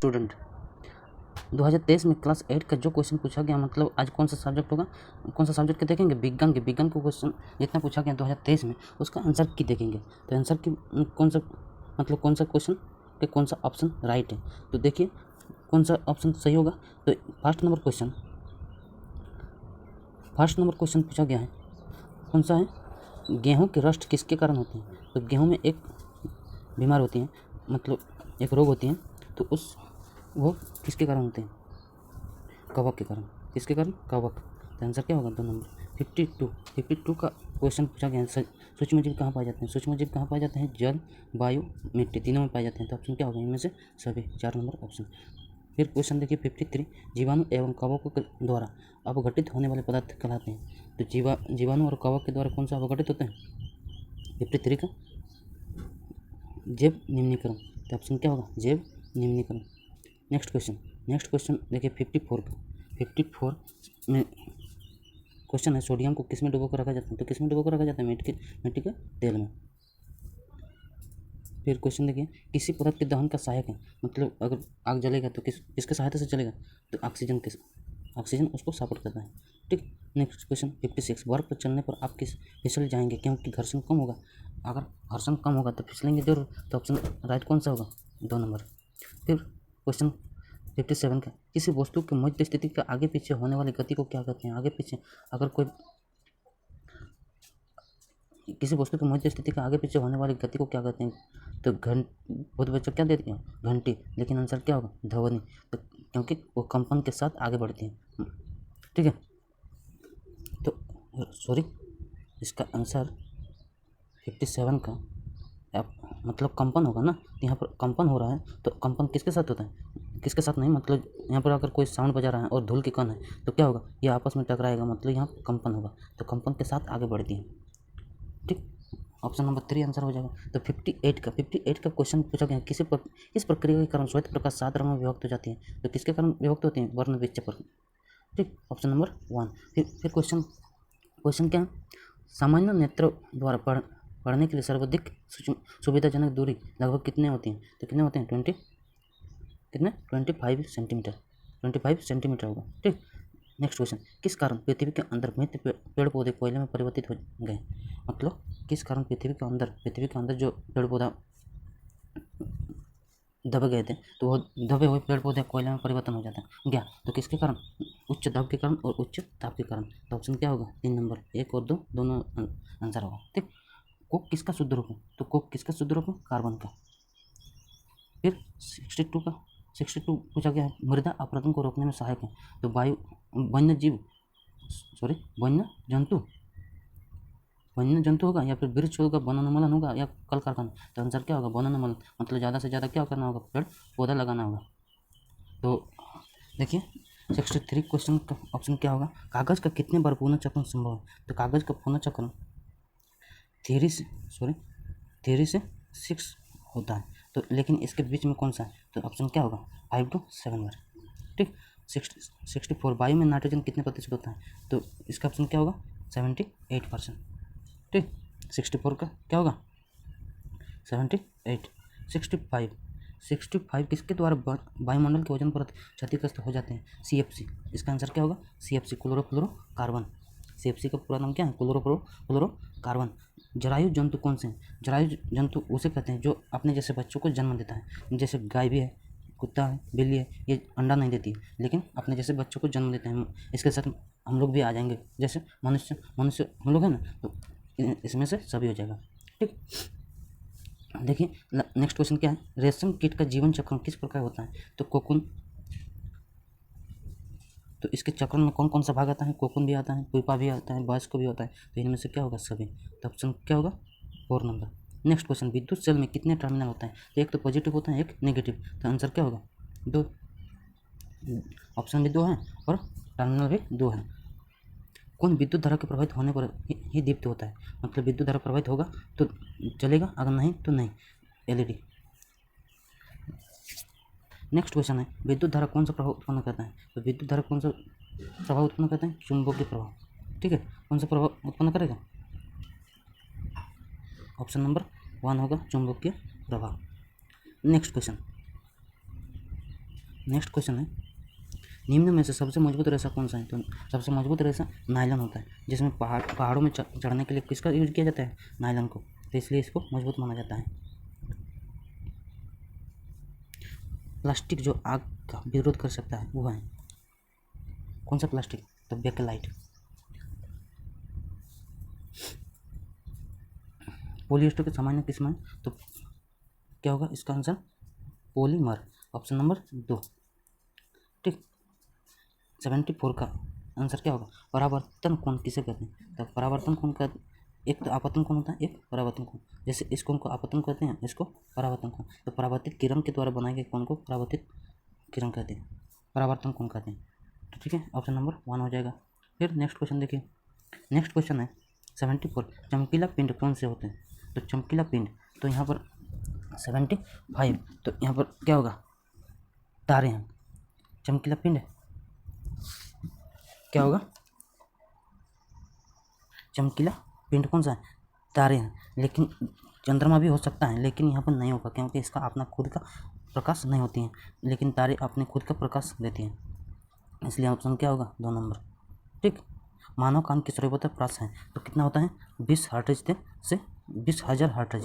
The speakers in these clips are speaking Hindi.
स्टूडेंट, 2023 में क्लास 8 का जो क्वेश्चन पूछा गया, मतलब आज कौन सा सब्जेक्ट होगा, कौन सा सब्जेक्ट के देखेंगे, विज्ञान को क्वेश्चन जितना पूछा गया 2023 में उसका आंसर की देखेंगे। तो आंसर की कौन सा क्वेश्चन के कौन सा ऑप्शन राइट है, तो देखिए कौन सा ऑप्शन सही होगा। तो फर्स्ट नंबर क्वेश्चन पूछा गया है, कौन सा है, गेहूँ के रस्ट किसके कारण होते हैं। तो गेहूँ में एक बीमार होती है, मतलब एक रोग होती है, तो वो किसके कारण होते हैं, कवक के कारण। किसके कारण, कवक। तो आंसर क्या होगा, 2 नंबर। 52 का क्वेश्चन पूछा गया है, सूक्ष्म जीव कहाँ पाए जाते हैं। सूक्ष्म जीव कहाँ पाए जाते हैं, जल, वायु, मिट्टी, तीनों में पाए जाते हैं। तो ऑप्शन क्या होगा, इनमें से सभी, 4 नंबर ऑप्शन। फिर क्वेश्चन देखिए 53, जीवाणु एवं कवकों के द्वारा अपघटित होने वाले पदार्थ कहलाते हैं। तो जीवाणु और कवक के द्वारा कौन सा अपघटित होते हैं, 53 का जैव निम्नीकरण। तो ऑप्शन क्या होगा, जैव निम्नीकरण। नेक्स्ट क्वेश्चन देखिए 54 में क्वेश्चन है, सोडियम को किस में डुबो कर रखा जाता है। तो किस में डुबो कर रखा जाता है, मिट्टी के तेल में। फिर क्वेश्चन देखिए, किसी पदार्थ के दहन का सहायक है, मतलब अगर आग जलेगा तो किसके सहायता से चलेगा, तो ऑक्सीजन उसको सपोर्ट करता है। ठीक। नेक्स्ट क्वेश्चन 56, बर्फ पर चलने पर आप फिसल जाएंगे क्योंकि घर्षण कम होगा। अगर घर्षण कम होगा तो फिसलेंगे जरूर। तो ऑप्शन राइट कौन सा होगा, 2 नंबर। फिर क्वेश्चन 57 का, किसी वस्तु के मध्य स्थिति के आगे पीछे होने वाली गति को क्या कहते हैं। आगे पीछे अगर कोई किसी वस्तु की मध्य स्थिति के आगे पीछे होने वाली गति को क्या कहते हैं, तो बहुत बच्चों क्या देते हैं, घंटी। लेकिन आंसर क्या होगा, ध्वनि। तो क्योंकि वो कंपन के साथ आगे बढ़ती है। ठीक है, तो सॉरी, इसका आंसर 57 का मतलब कंपन होगा ना। यहाँ पर कंपन हो रहा है, तो कंपन किसके साथ होता है, किसके साथ नहीं, मतलब यहाँ पर अगर कोई साउंड बजा रहा है और धूल की कण है तो क्या होगा, ये आपस में टकराएगा, मतलब यहाँ कंपन होगा। तो कंपन के साथ आगे बढ़ती है। ठीक, ऑप्शन नंबर 3 आंसर हो जाएगा। तो 58 का क्वेश्चन पूछा गया, किस प्रक्रिया के कारण श्वेत प्रकाश 7 रंगों में विभक्त हो जाती है। तो किसके कारण विभक्त होती है, वर्ण विच्छेपन। ठीक, ऑप्शन नंबर 1। फिर क्वेश्चन क्या है, सामान्य नेत्र द्वारा पढ़ने के लिए सर्वाधिक सुविधाजनक दूरी लगभग कितने होती हैं। तो कितने होते हैं, 25 सेंटीमीटर होगा। ठीक। नेक्स्ट क्वेश्चन, किस कारण पृथ्वी के अंदर मृत पेड़ पौधे कोयले में परिवर्तित हो गए। मतलब किस कारण पृथ्वी के अंदर जो पेड़ पौधा दबे गए थे, तो वो दबे हुए पेड़ पौधे कोयले में परिवर्तन हो जाता है क्या। तो किसके कारण, उच्च दाब के कारण और उच्च ताप के कारण। तो ऑप्शन क्या होगा, 3 नंबर, 1 और 2 दोनों आंसर होगा। ठीक। कोक किसका शुद्ध रूप है, तो कोक किसका शुद्ध रूप है, कार्बन का। फिर 62 पूछा गया है, मृदा अपरदन को रोकने में सहायक है। तो वन्य जंतु होगा, या फिर वृक्ष होगा, वनोन्मूलन होगा, या कल कारखाना। तो आंसर क्या होगा, वनोन्मूलन, मतलब ज़्यादा से ज़्यादा क्या करना होगा, पेड़ पौधा लगाना होगा। तो देखिए 63 क्वेश्चन का ऑप्शन क्या होगा, कागज़ का कितने बार पुनः चक्रण संभव है। तो कागज़ का पुनः चक्रण थ्री से 6 होता है। तो लेकिन इसके बीच में कौन सा है, तो ऑप्शन क्या होगा, 5 to 7 बार। ठीक। 64, वायु में नाइट्रोजन कितने प्रतिशत होता है। तो इसका ऑप्शन क्या होगा, 78%। ठीक। 64 का क्या होगा, 78। 65 किसके द्वारा वायुमंडल के ओजोन परत क्षतिग्रस्त हो जाते हैं, CFC। इसका आंसर क्या होगा, CFC, क्लोरोफ्लोरोकार्बन। CFC का पूरा नाम क्या है, क्लोरोफ्लोरोकार्बन। जरायु जंतु कौन से हैं, जरायु जंतु उसे कहते हैं जो अपने जैसे बच्चों को जन्म देता है। जैसे गाय भी है, कुत्ता है, बिल्ली है, ये अंडा नहीं देती है लेकिन अपने जैसे बच्चों को जन्म देते हैं। इसके साथ हम लोग भी आ जाएंगे, जैसे मनुष्य हम लोग हैं ना, तो इसमें से सभी हो जाएगा। ठीक। देखिए नेक्स्ट क्वेश्चन क्या है, रेशम कीट का जीवन चक्र किस प्रकार होता है। तो कोकून, तो इसके चक्र में कौन कौन सा भाग आता है, कोकून भी आता है, पुपा भी आता है, वयस्क भी होता है। तो इनमें से क्या होगा, सभी। तो ऑप्शन क्या होगा, 4 नंबर। नेक्स्ट क्वेश्चन, विद्युत सेल में कितने टर्मिनल होता है। तो एक तो पॉजिटिव होता है, एक नेगेटिव। तो आंसर क्या होगा, 2। ऑप्शन भी 2 है और टर्मिनल भी 2 है। कौन विद्युत धारा के प्रभावित होने पर ही दीप्त होता है। मतलब विद्युत धारा प्रभावित होगा तो चलेगा, अगर नहीं तो नहीं, LED। नेक्स्ट क्वेश्चन है, विद्युत धारा कौन सा प्रभाव उत्पन्न करता है। तो विद्युत धारा कौन सा प्रभाव उत्पन्न करता है, चुंबकीय प्रभाव। ठीक है, कौन सा प्रभाव उत्पन्न करेगा, ऑप्शन नंबर 1 होगा, चुंबकीय प्रभाव। नेक्स्ट क्वेश्चन, नेक्स्ट क्वेश्चन है, निम्न में से सबसे मजबूत रेशा कौन सा है? तो सबसे मजबूत रेशा नायलॉन होता है, जिसमें पहाड़ों में चढ़ने के लिए किसका यूज किया जाता है? नायलॉन को, तो इसलिए इसको मजबूत माना जाता है। प्लास्टिक जो आग का विरोध कर सकता है वो है कौन सा प्लास्टिक? तो बेकेलाइट। पॉलिएस्टर के सामान्य किस्म है, तो क्या होगा इसका आंसर? Polymer, option number 2। ठीक, 74 का आंसर क्या होगा? परावर्तन कोण किसे कहते हैं? तो परावर्तन कोण का एक तो आपतन कोण होता है, एक परावर्तन कोण। जैसे इस कोण को आपतन कहते हैं, इसको परावर्तन कोण। तो परावर्तित किरण के द्वारा बनाए गए कोण को परावर्तित किरण कहते हैं, परावर्तन कोण कहते हैं। तो ठीक है, ऑप्शन नंबर 1 हो जाएगा। फिर नेक्स्ट क्वेश्चन देखिए, नेक्स्ट क्वेश्चन है 74, चमकीला पिंड कौन से होते हैं? तो चमकीला पिंड, तो यहाँ पर 75, तो यहाँ पर क्या होगा? तारे हैं। चमकीला पिंड क्या होगा? चमकीला पिंड कौन सा है? तारे हैं। लेकिन चंद्रमा भी हो सकता है, लेकिन यहाँ पर नहीं होगा क्योंकि इसका अपना खुद का प्रकाश नहीं होती है, लेकिन तारे अपने खुद का प्रकाश देती हैं, इसलिए ऑप्शन क्या होगा? 2 नंबर। ठीक, मानव कान की सर्वोत्तम प्रास है, तो कितना होता है? 20 हर्ट्ज से 20,000 हर्ट्ज।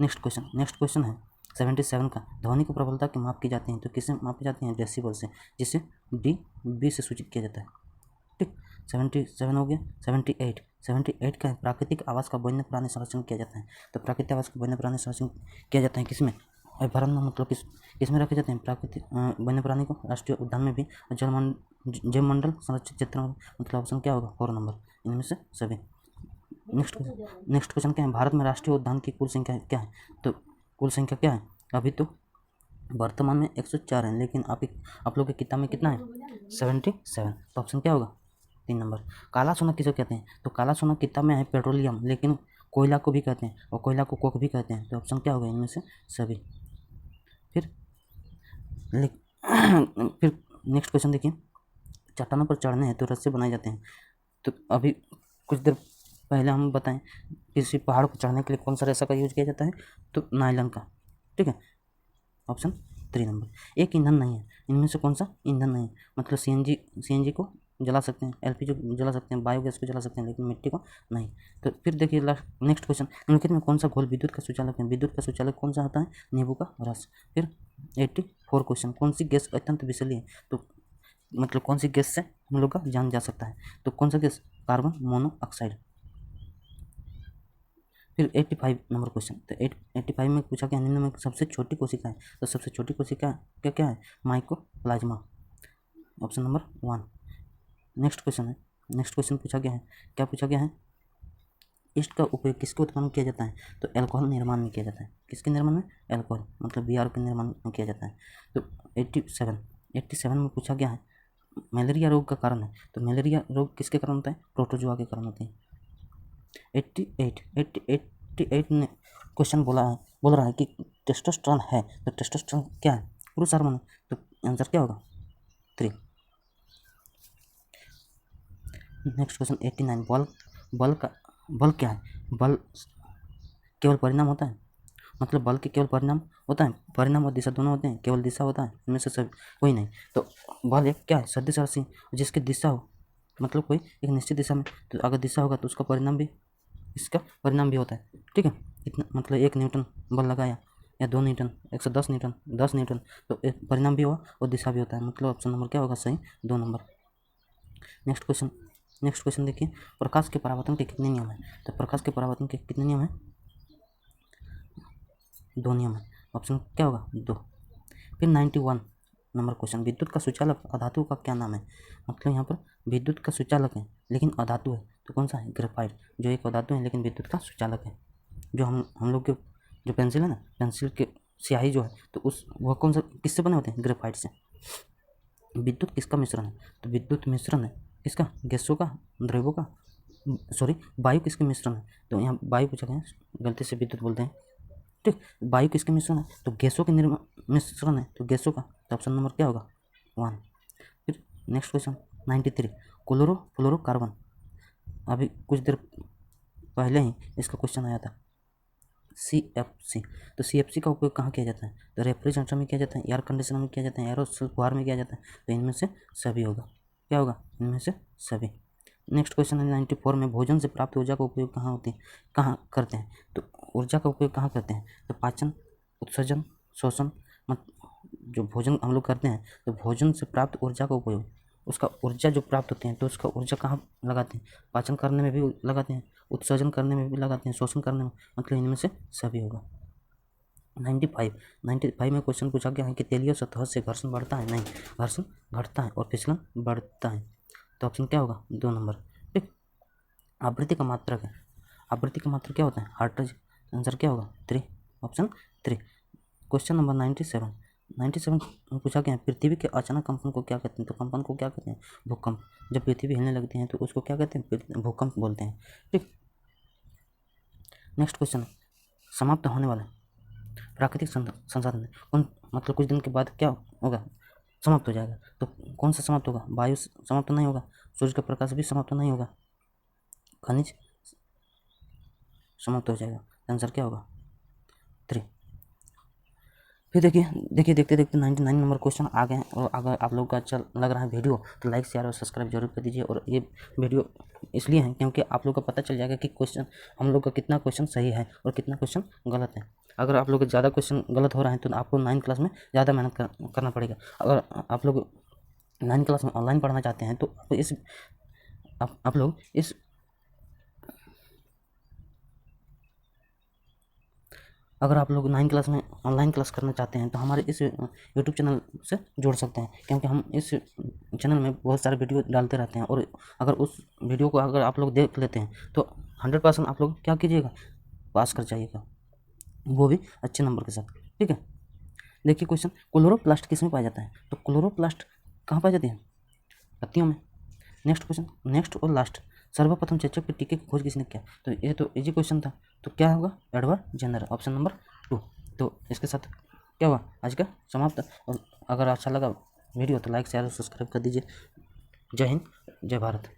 नेक्स्ट क्वेश्चन है 77 का, ध्वनि की प्रबलता की माप की जाती है, तो किससे मापी जाती है? डेसिबल से, जिसे DB से सूचित किया जाता है। ठीक, 77 हो गया। 78 का है, प्राकृतिक आवास का वन्य प्राणी संरक्षण किया जाता है, तो प्राकृतिक आवास का वन्य प्राणी संरक्षण किया जाता है किसमें? अभयारण्य, मतलब किसमें रखे जाते हैं? प्राकृतिक वन्य प्राणी को राष्ट्रीय उद्यान में भी, जैव मंडल संरक्षित क्षेत्र में, मतलब ऑप्शन क्या होगा? 4 नंबर, इनमें से सभी। नेक्स्ट क्वेश्चन क्या है, भारत में राष्ट्रीय उद्यान की कुल संख्या क्या है? तो कुल संख्या क्या है? अभी तो वर्तमान में 104 है, लेकिन आप लोग की किताब में कितना है? 77, तो ऑप्शन क्या होगा? 3 नंबर। काला सोना किसे कहते हैं? तो काला सोना किताब में है पेट्रोलियम, लेकिन कोयला को भी कहते हैं, और कोयला को कोक भी कहते हैं, तो ऑप्शन क्या होगा? इनमें से सभी। फिर नेक्स्ट क्वेश्चन देखिए, चट्टानों पर चढ़ने हैं तो रस्से बनाए जाते हैं, तो अभी कुछ देर पहले हम बताएं किसी पहाड़ को चढ़ने के लिए कौन सा रेशा का यूज किया जाता है? तो नायलॉन का। ठीक है, ऑप्शन 3 नंबर। एक ईंधन नहीं है, इनमें से कौन सा ईंधन नहीं है? मतलब सीएनजी को जला सकते हैं, एलपीजी को जला सकते हैं, बायोगैस को जला सकते हैं, लेकिन मिट्टी को नहीं। तो फिर देखिए नेक्स्ट क्वेश्चन, निम्नलिखित में कौन सा घोल विद्युत का सुचालक है? विद्युत का सुचालक कौन सा होता है? नींबू का रस। फिर 84 क्वेश्चन, कौन सी गैस अत्यंत विषैली है? तो मतलब कौन सी गैस से हम लोग का जान जा सकता है? तो कौन सा गैस? Carbon monoxide. फिर 85 नंबर क्वेश्चन, तो 85 में पूछा गया निम्न में सबसे छोटी कोशिका है, तो सबसे छोटी कोशिका क्या है? Mycoplasma, option number 1। Next question पूछा गया है, क्या पूछा गया है? ईस्ट का उपयोग किसके उत्पादन में किया जाता है? तो अल्कोहल निर्माण में किया जाता है। किसके निर्माण में? अल्कोहल, मतलब बीआर के निर्माण में किया जाता है। तो 87 में पूछा गया है मलेरिया रोग का कारण है, तो मलेरिया रोग किसके कारण होता है? प्रोटोजोआ के कारण होते हैं। 88 ने क्वेश्चन बोल रहा है कि टेस्टोस्टेरोन है, तो टेस्टोस्टेरोन क्या है? पुरुष हार्मोन, तो आंसर क्या होगा? 3। नेक्स्ट क्वेश्चन 89, बल क्या है? बल केवल परिणाम होता है, मतलब बल के केवल परिणाम होता है, परिणाम और दिशा दोनों होते हैं, केवल दिशा होता है, इनमें से सब कोई नहीं। तो बल एक क्या है? सदिश राशि, जिसकी दिशा हो, मतलब कोई एक निश्चित दिशा में, तो अगर दिशा होगा तो उसका परिणाम भी होता है। ठीक है, इतना मतलब 1 न्यूटन बल लगाया या 2 न्यूटन, 110 न्यूटन, 10 न्यूटन, तो एक परिणाम भी हुआ और दिशा भी होता है, मतलब ऑप्शन नंबर क्या होगा? सही, 2 नंबर। नेक्स्ट क्वेश्चन देखिए, प्रकाश के परावर्तन के कितने नियम हैं? तो प्रकाश के परावर्तन के कितने नियम हैं? 2 नियम है, ऑप्शन क्या होगा? 2। फिर 91 नंबर क्वेश्चन, विद्युत का सुचालक अधातु का क्या नाम है? मतलब यहाँ पर विद्युत का सुचालक है लेकिन अधातु है, तो कौन सा है? ग्रेफाइट, जो एक अधातु है लेकिन विद्युत का सुचालक है। जो हम लोग के जो पेंसिल है ना, पेंसिल के स्याही जो है, तो वह कौन सा किससे बने होते हैं? ग्रेफाइट से। विद्युत किसका मिश्रण है? तो विद्युत मिश्रण है किसका? गैसों का, द्रव्यों का, सॉरी वायु किसके मिश्रण है? तो यहाँ वायु पूछा गया है, गलती से विद्युत बोलते हैं। ठीक, वायु किसके मिश्रण है? तो गैसों के मिश्रण है, तो गैसों का, तो ऑप्शन नंबर क्या होगा? 1। फिर नेक्स्ट क्वेश्चन 93, क्लोरोफ्लोरोकार्बन, अभी कुछ देर पहले ही इसका क्वेश्चन आया था, CFC। तो CFC का उपयोग कहाँ किया जाता है? तो रेफ्रिजरेटर में किया जाता है, एयर कंडीशनर में किया जाता है, एरोसोल फुहार में किया जाता है। तो इनमें से सभी होगा। क्या होगा? इनमें से सभी। नेक्स्ट क्वेश्चन है 94 में, भोजन से प्राप्त ऊर्जा का उपयोग कहाँ करते हैं? तो ऊर्जा का उपयोग कहाँ करते हैं? तो पाचन, उत्सर्जन, शोषण। जो भोजन हम लोग करते हैं, तो भोजन से प्राप्त ऊर्जा का उपयोग, उसका ऊर्जा जो प्राप्त होती है, तो उसका ऊर्जा कहाँ लगाते हैं? पाचन करने में भी लगाते हैं, उत्सर्जन करने में भी लगाते हैं, शोषण करने में। मतलब इनमें से सभी होगा। 95 में क्वेश्चन पूछा गया है कि तेलीय सतह से घर्षण बढ़ता है? नहीं, घर्षण घटता है और फिसलन बढ़ता है। तो ऑप्शन क्या होगा? 2 नंबर। ठीक। आवृत्ति का मात्रक है। आवृत्ति का मात्रक क्या होता है? हर्ट्ज। आंसर क्या होगा? 3, ऑप्शन 3। क्वेश्चन नंबर 97 में पूछा गया है, पृथ्वी के अचानक कंपन को क्या कहते हैं? तो कंपन को क्या कहते हैं? भूकंप। जब पृथ्वी हिलने लगती है तो उसको क्या कहते हैं? भूकंप बोलते हैं। ठीक। नेक्स्ट क्वेश्चन, समाप्त होने वाला प्राकृतिक संसाधन कौन, मतलब कुछ दिन के बाद क्या होगा? समाप्त हो जाएगा। तो कौन सा समाप्त होगा? वायु समाप्त नहीं होगा, सूर्य का प्रकाश भी समाप्त नहीं होगा, खनिज समाप्त हो जाएगा। आंसर क्या होगा? 3। फिर देखते देखते 99 नंबर क्वेश्चन आ गए हैं। और अगर आप लोग का अच्छा लग रहा है वीडियो तो लाइक शेयर और सब्सक्राइब जरूर कर दीजिए। और ये वीडियो इसलिए है क्योंकि आप लोग को पता चल जाएगा कि क्वेश्चन हम लोग का कितना क्वेश्चन सही है और कितना क्वेश्चन गलत है। अगर आप लोग का ज़्यादा क्वेश्चन गलत हो रहा है तो आपको 9 क्लास में ज़्यादा मेहनत करना पड़ेगा। अगर आप लोग 9 क्लास में ऑनलाइन पढ़ना चाहते हैं तो आप लोग इस अगर आप लोग 9 क्लास में ऑनलाइन क्लास करना चाहते हैं तो हमारे इस यूट्यूब चैनल से जुड़ सकते हैं, क्योंकि हम इस चैनल में बहुत सारे वीडियो डालते रहते हैं। और अगर उस वीडियो को अगर आप लोग देख लेते हैं तो 100% आप लोग क्या कीजिएगा? पास कर जाइएगा, वो भी अच्छे नंबर के साथ। ठीक है। देखिए क्वेश्चन, क्लोरोप्लास्ट किस में पाया जाता है? तो क्लोरोप्लास्ट कहाँ पाई जाती है? पत्तियों में। नेक्स्ट क्वेश्चन, नेक्स्ट और लास्ट, सर्वप्रथम चेचक के टीके की खोज किसने किया? तो ये तो इजी क्वेश्चन था। तो क्या होगा? Edward Jenner, option number 2। तो इसके साथ क्या हुआ? आज का समाप्त। और अगर अच्छा लगा वीडियो तो लाइक शेयर और सब्सक्राइब कर दीजिए। जय हिंद, जय भारत।